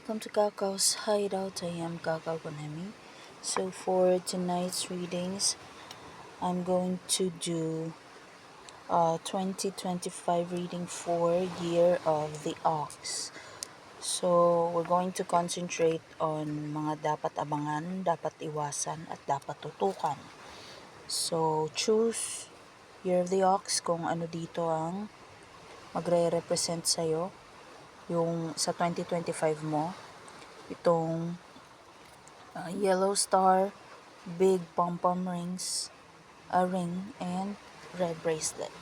welcome to Kakao's Hideout. I am Kakao Konemi. So for tonight's readings, I'm going to do 2025 reading for Year of the Ox. So we're going to concentrate on mga dapat abangan, dapat iwasan, at dapat tutukan. So choose Year of the Ox kung ano dito ang magre-represent sa'yo yung sa 2025 mo. Itong yellow star, big pom-pom rings, a ring, and red bracelet.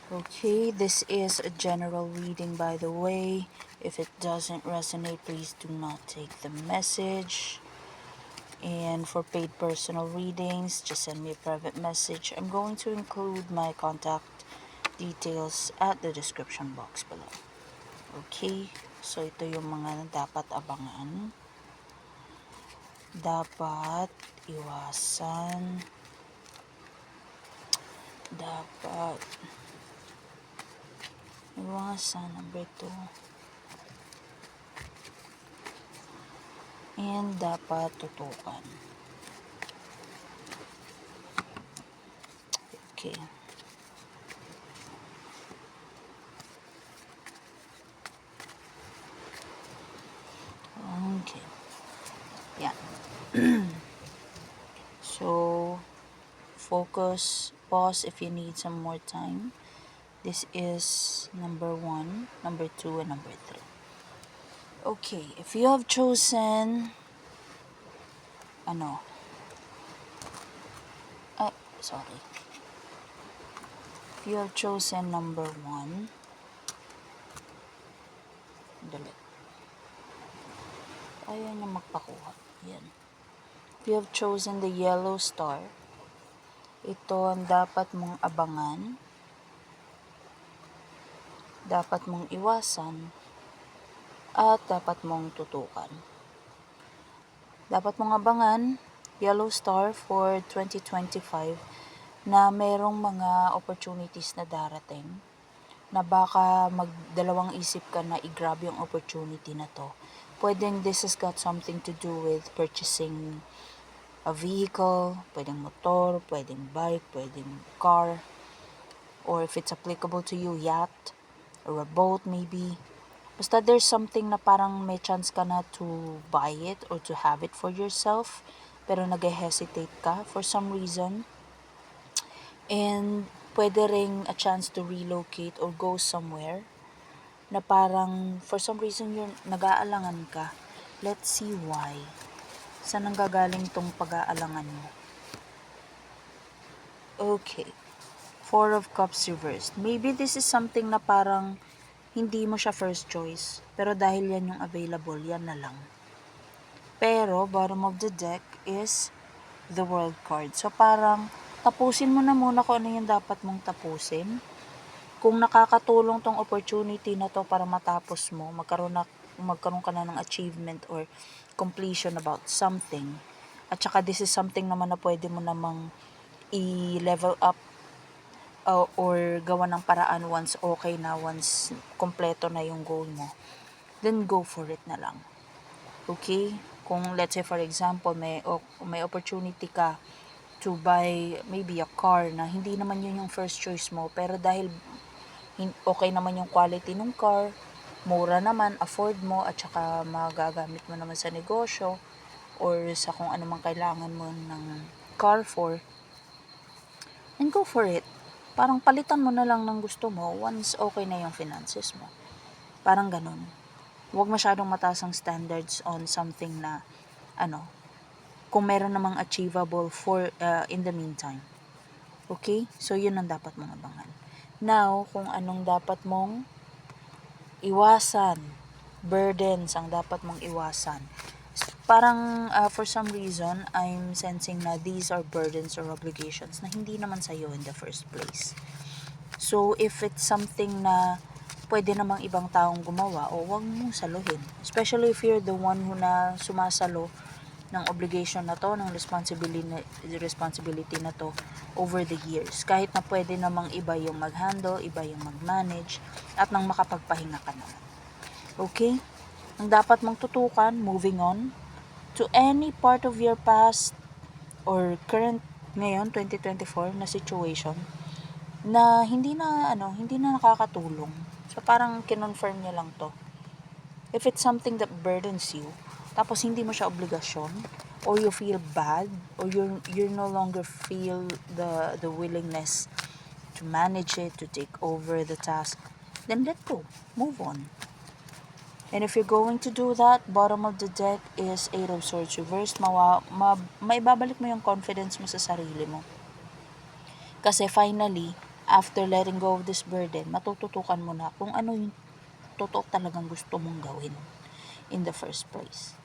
Okay, this is a general reading, by the way. If it doesn't resonate, please do not take the message. And for paid personal readings, just send me a private message. I'm going to include my contact details at the description box below. Okay, so ito yung mga dapat abangan. Dapat iwasan, dapat iwasan, number 2, and dapat tutukan. Okay. Okay. Yeah. So, focus, pause if you need some more time. This is number 1, number 2, and number 3. Okay, if you have chosen, If you have chosen number 1, dali. Ayaw niya magpakuha. Yan. If you have chosen the yellow star, ito ang dapat mong abangan, dapat mong iwasan, at dapat mong tutukan. Dapat mong abangan, yellow star for 2025, na merong mga opportunities na darating, na baka magdalawang isip ka na i-grab yung opportunity na to. Pwedeng this has got something to do with purchasing a vehicle, pwedeng motor, pwedeng bike, pwedeng car, or if it's applicable to you, yacht, or a boat maybe. Basta there's something na parang may chance ka na to buy it or to have it for yourself, pero nag-hesitate ka for some reason. And pwede ring a chance to relocate or go somewhere na parang for some reason yun, nag-aalangan ka. Let's see why. Saan nanggagaling tong pag-aalangan mo? Okay. 4 of Cups reversed. Maybe this is something na parang hindi mo siya first choice. Pero dahil yan yung available, yan na lang. Pero, bottom of the deck is the World card. So, parang tapusin mo na muna kung ano yung dapat mong tapusin. Kung nakakatulong tong opportunity na to para matapos mo, magkaroon ka na ng achievement or completion about something. At saka this is something naman na pwede mo namang i-level up or gawa ng paraan once okay na, once kompleto na yung goal mo. Then go for it na lang. Okay? Kung let's say for example, may opportunity ka to buy maybe a car na hindi naman yun yung first choice mo, pero dahil okay naman yung quality ng car, mura naman, afford mo, at saka magagamit mo naman sa negosyo or sa kung ano man kailangan mo ng car for, and go for it. Parang palitan mo na lang ng gusto mo once okay na yung finances mo. Parang ganun. Huwag masyadong mataas ang standards on something na kung meron namang achievable for in the meantime. Okay? So yun ang dapat mong abangan. Now, kung anong dapat mong iwasan, burdens ang dapat mong iwasan. Parang for some reason, I'm sensing na these are burdens or obligations na hindi naman sa'yo in the first place. So, if it's something na pwede namang ibang taong gumawa, huwag mong saluhin. Especially if you're the one who na sumasalo ng obligation na to, ng responsibility na to over the years. Kahit na pwede namang iba yung mag-handle, iba yung mag-manage, at nang makapagpahinga ka naman. Okay? Ang dapat mong tutukan, moving on, to any part of your past or current ngayon, 2024 na situation, na hindi na nakakatulong. So, parang kinonfirm niya lang to. If it's something that burdens you, tapos hindi mo siya obligasyon, or you feel bad, or you no longer feel the willingness to manage it, to take over the task, then let go. Move on. And if you're going to do that, bottom of the deck is Eight of Swords reversed. Maibabalik mo yung confidence mo sa sarili mo. Kasi finally, after letting go of this burden, matututukan mo na kung ano yung totoo talagang gusto mong gawin in the first place.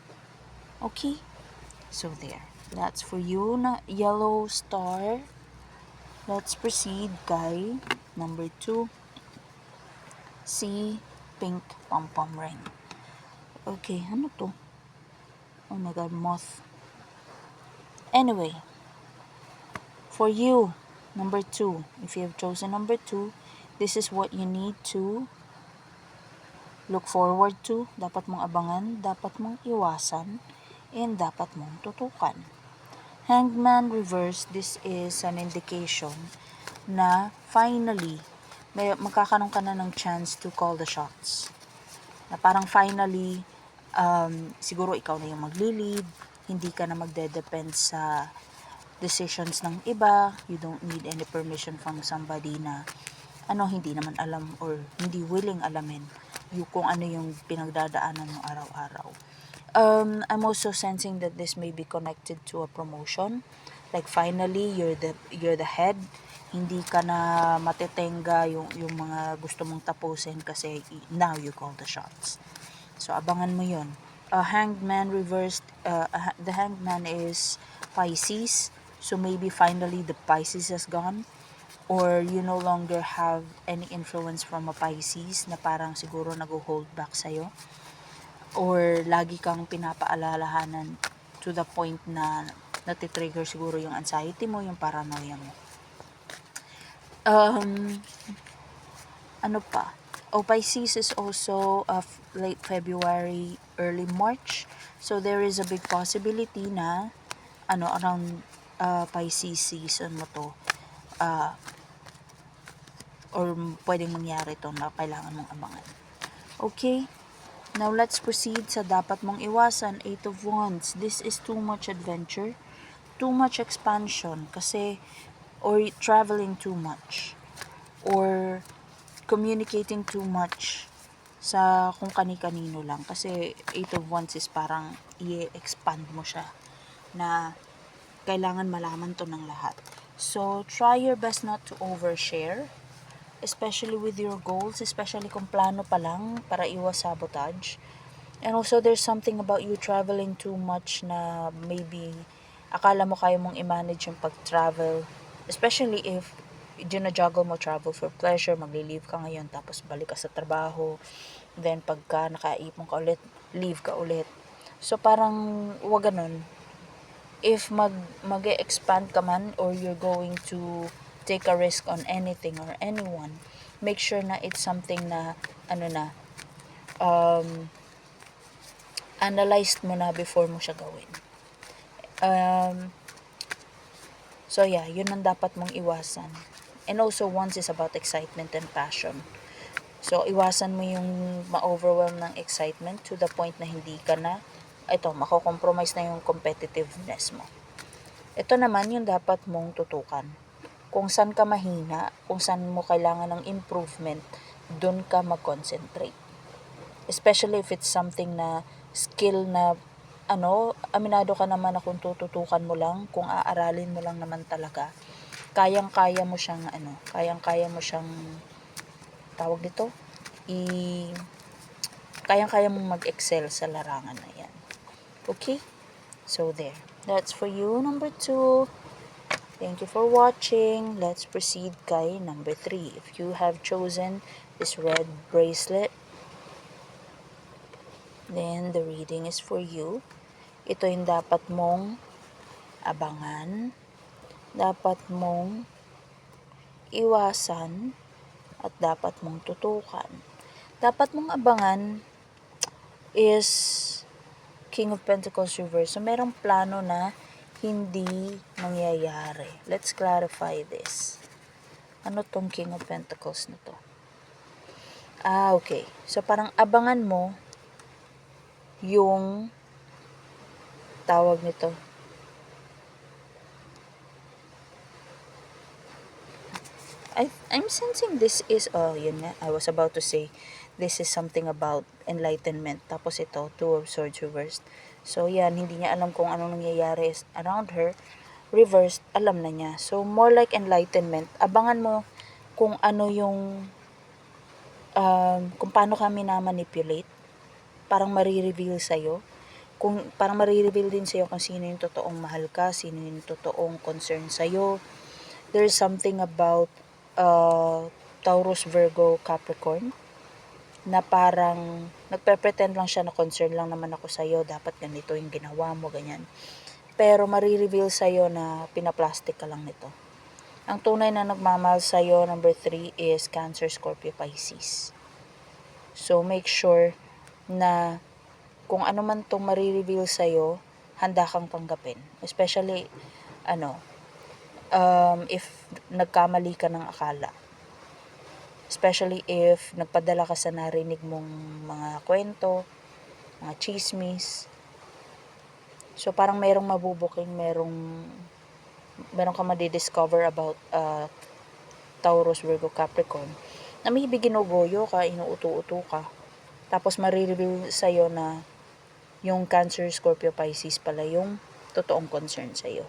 Okay? So there. That's for you na yellow star. Let's proceed kay number 2. C, pink pom-pom ring. Okay, ano to? Oh my god, moth. Anyway, for you, number 2, if you have chosen number 2, this is what you need to look forward to, dapat mong abangan, dapat mong iwasan, and dapat mong tutukan. Hanged Man reverse, this is an indication na finally, magkakaroon ka na ng chance to call the shots. Na parang finally, siguro ikaw na yung magli-lead, hindi ka na magde-depend sa decisions ng iba, you don't need any permission from somebody na hindi naman alam or hindi willing alamin kung ano yung pinagdadaanan ng araw-araw. I'm also sensing that this may be connected to a promotion. Like finally, you're the head. Hindi ka na matetenga yung mga gusto mong tapusin kasi now you call the shots. So abangan mo yun. Hanged Man reversed. The Hanged Man is Pisces. So maybe finally the Pisces has gone. Or you no longer have any influence from a Pisces na parang siguro nag-hold back sa'yo. Or lagi kang pinapaalalahanan to the point na natitrigger siguro yung anxiety mo, yung paranoia mo. Ano pa? Pisces is also late February, early March. So there is a big possibility na around Pisces season mo to. Or pwedeng mangyari to na kailangan mong abangan. Okay? Now, let's proceed sa dapat mong iwasan, 8 of Wands. This is too much adventure, too much expansion, kasi, or traveling too much, or communicating too much sa kung kani-kanino lang. Kasi 8 of Wands is parang i-expand mo siya na kailangan malaman to ng lahat. So, try your best not to overshare, especially with your goals, especially kung plano pa lang para iwas sabotage. And also, there's something about you traveling too much na maybe akala mo kaya mong i-manage yung pag-travel, especially if gina-juggle mo travel for pleasure, magli-leave ka ngayon tapos balik ka sa trabaho, then pagka nakaipon ka ulit, leave ka ulit. So parang wag ganun. If mag-expand ka man or you're going to take a risk on anything or anyone, make sure na it's something na analyzed mo na before mo siya gawin. So yeah, yun ang dapat mong iwasan. And also, Wands is about excitement and passion. So iwasan mo yung ma-overwhelm ng excitement to the point na hindi ka na mako-compromise na yung competitiveness mo. Ito naman yung dapat mong tutukan. Kung saan ka mahina, kung saan mo kailangan ng improvement, dun ka mag-concentrate. Especially if it's something na skill na aminado ka naman na kung tututukan mo lang, kung aaralin mo lang naman talaga, kayang-kaya mo siyang tawag dito, kayang-kaya mong mag-excel sa larangan na yan. Okay? So there. That's for you, number 2. Thank you for watching. Let's proceed kay number 3. If you have chosen this red bracelet, then the reading is for you. Ito yung dapat mong abangan, dapat mong iwasan, at dapat mong tutukan. Dapat mong abangan is King of Pentacles reverse. So, merong plano na hindi mangyayari. Let's clarify this. Ano tong King of Pentacles na to? Okay. So, parang abangan mo yung tawag nito. I'm sensing this is, yun na, I was about to say, this is something about enlightenment. Tapos ito, Two of Swords reversed. So, yan, hindi niya alam kung anong nangyayari around her. Reversed, alam na niya. So, more like enlightenment. Abangan mo kung ano yung, kung paano kami na-manipulate. Parang marireveal sa'yo. Parang marireveal din sa'yo kung sino yung totoong mahal ka, sino yung totoong concern sa'yo. There's something about Taurus, Virgo, Capricorn na parang nagpe-pretend lang siya na concern lang naman ako sa'yo, dapat ganito yung ginawa mo, ganyan. Pero marireveal sa'yo na pinaplastic ka lang nito. Ang tunay na nagmamahal sa'yo, number 3, is Cancer, Scorpio, Pisces. So, make sure na kung ano man itong marireveal sa'yo, handa kang tanggapin. Especially, if nagkamali ka ng akala. Especially if nagpadala ka sa narinig mong mga kwento, mga chismis. So, parang merong mabubuking, merong ka madidiscover about Taurus, Virgo, Capricorn na maybe ginugoyo ka, inuuto-uto ka. Tapos marireveal sa'yo na yung Cancer, Scorpio, Pisces pala yung totoong concern sa'yo.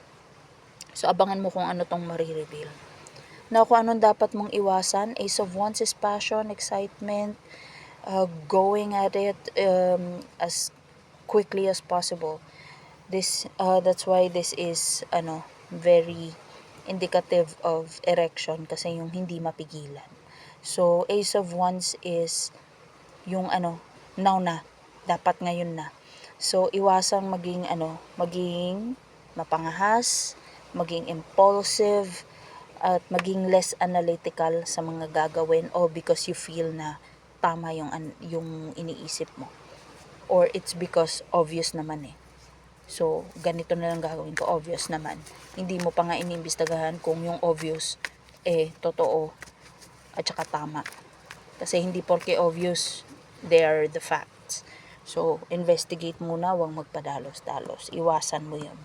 So, abangan mo kung ano tong marireveal. Now, kung anong dapat mong iwasan, Ace of Wands is passion, excitement, going at it as quickly as possible. That's why this is very indicative of erection kasi yung hindi mapigilan. So, Ace of Wands is yung now na, dapat ngayon na. So, iwasang maging mapangahas, maging impulsive, at maging less analytical sa mga gagawin o because you feel na tama yung iniisip mo. Or it's because obvious naman eh. So, ganito na lang gagawin ko, obvious naman. Hindi mo pa nga inimbestagahan kung yung obvious totoo at saka tama. Kasi hindi porke obvious, they are the facts. So, investigate muna, huwag magpadalos-dalos. Iwasan mo yun.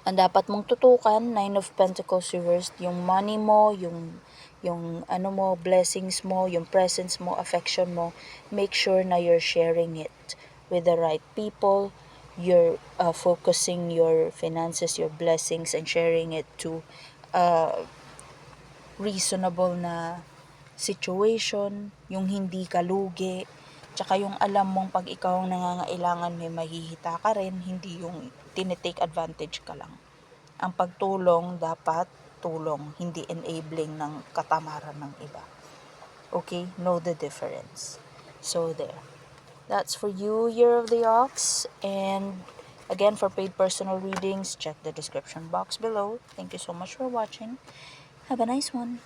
Ang dapat mong tutukan, Nine of Pentacles reversed, yung money mo, yung blessings mo, yung presence mo, affection mo, make sure na you're sharing it with the right people. You're focusing your finances, your blessings, and sharing it to reasonable na situation, yung hindi ka lugi, tsaka yung alam mong pag ikaw ang nangangailangan may mahihita ka rin, hindi yung tinitake advantage ka lang. Ang pagtulong dapat tulong, hindi enabling ng katamaran ng iba. Okay? Know the difference. So there. That's for you, Year of the Ox. And again, for paid personal readings, check the description box below. Thank you so much for watching. Have a nice one.